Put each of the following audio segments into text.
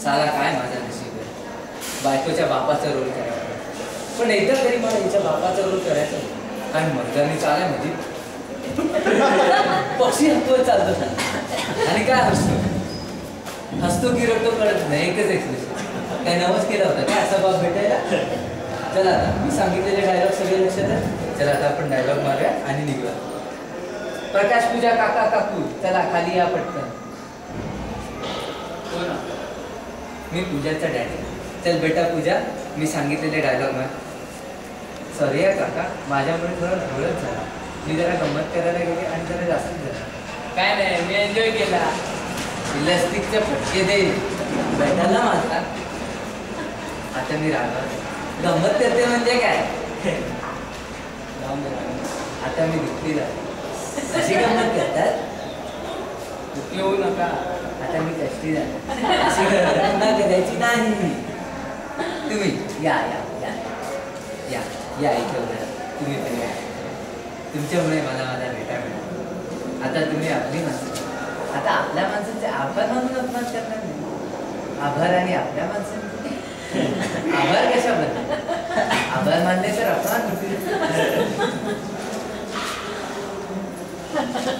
साला काय माझा नशीब आहे, बायकोच्या बापाचा रोल करायचा. पण एकदा तरी मला हिच्या बापाचा रोल करायचा, कारण मर्दानी चालाय म्हणजे पक्षी हक्कवर चालतो आणि काय हसतो की रडतो कळत नाही. एकच एक्सप्रेशन. काय नवस केला होता काय असा बाप भेटायला? चला आता मी सांगितलेले डायलॉग सगळे लक्षात आहे. चला आता आपण डायलॉग मारूया आणि निघूया. प्रकाश पूजा काका काकू चला खाली या पटकन. मी पूजाचा डॅडी. चल बेटा पूजा, मी सांगितलेले डायलॉग मार. सॉरी या काका, माझ्यामुळे थोडा ढोळच झाला. मी जरा गंमत करायला गेले आणि जरा जास्तच झाला. काय नाही, मी एन्जॉय केला. इलास्टिकचे फटके दे बैठाला माझा. आता मी राहणार. गंमत करते म्हणजे काय? आता मी दुखती झाली. अशी गंमत करतात? दुखी होऊ नका. आता मी कष्टी झाली. अशी पुन्हा करायची नाही. तुम्ही या या या या या इथे तुम्ही पण या. तुमच्यामुळे मला माझा भेटा मिळाला. आता तुम्ही आपली माणसं, आता आपल्या माणसांचे आभार मानून अपमान करणार नाही. आभार आणि आपल्या माणसांचे आभार कशाबद्दल? आभार मानले तर अपमान होतील.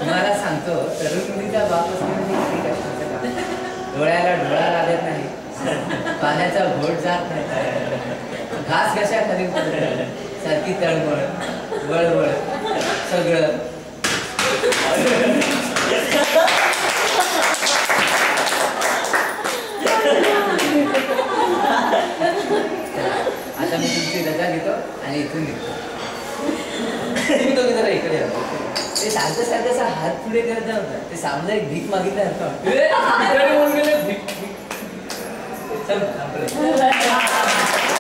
तुम्हाला सांगतो, तरुण मुलीचा बाप असणे म्हणजे किती कष्टाचं काम. डोळ्याला डोळा लागत नाही, पाण्याचा घोट जात नाही, घास कशा खाली सारखी तळमळ वळवळ सगळं. आता मी तुमची रजा घेतो आणि इथून निघतो. तुम्ही दोघे जरा इकडे या. ते सारखं सारखं असा हात पुढे करत नव्हता. ते सामुदायिक भीक मागितल्यासारखं. चल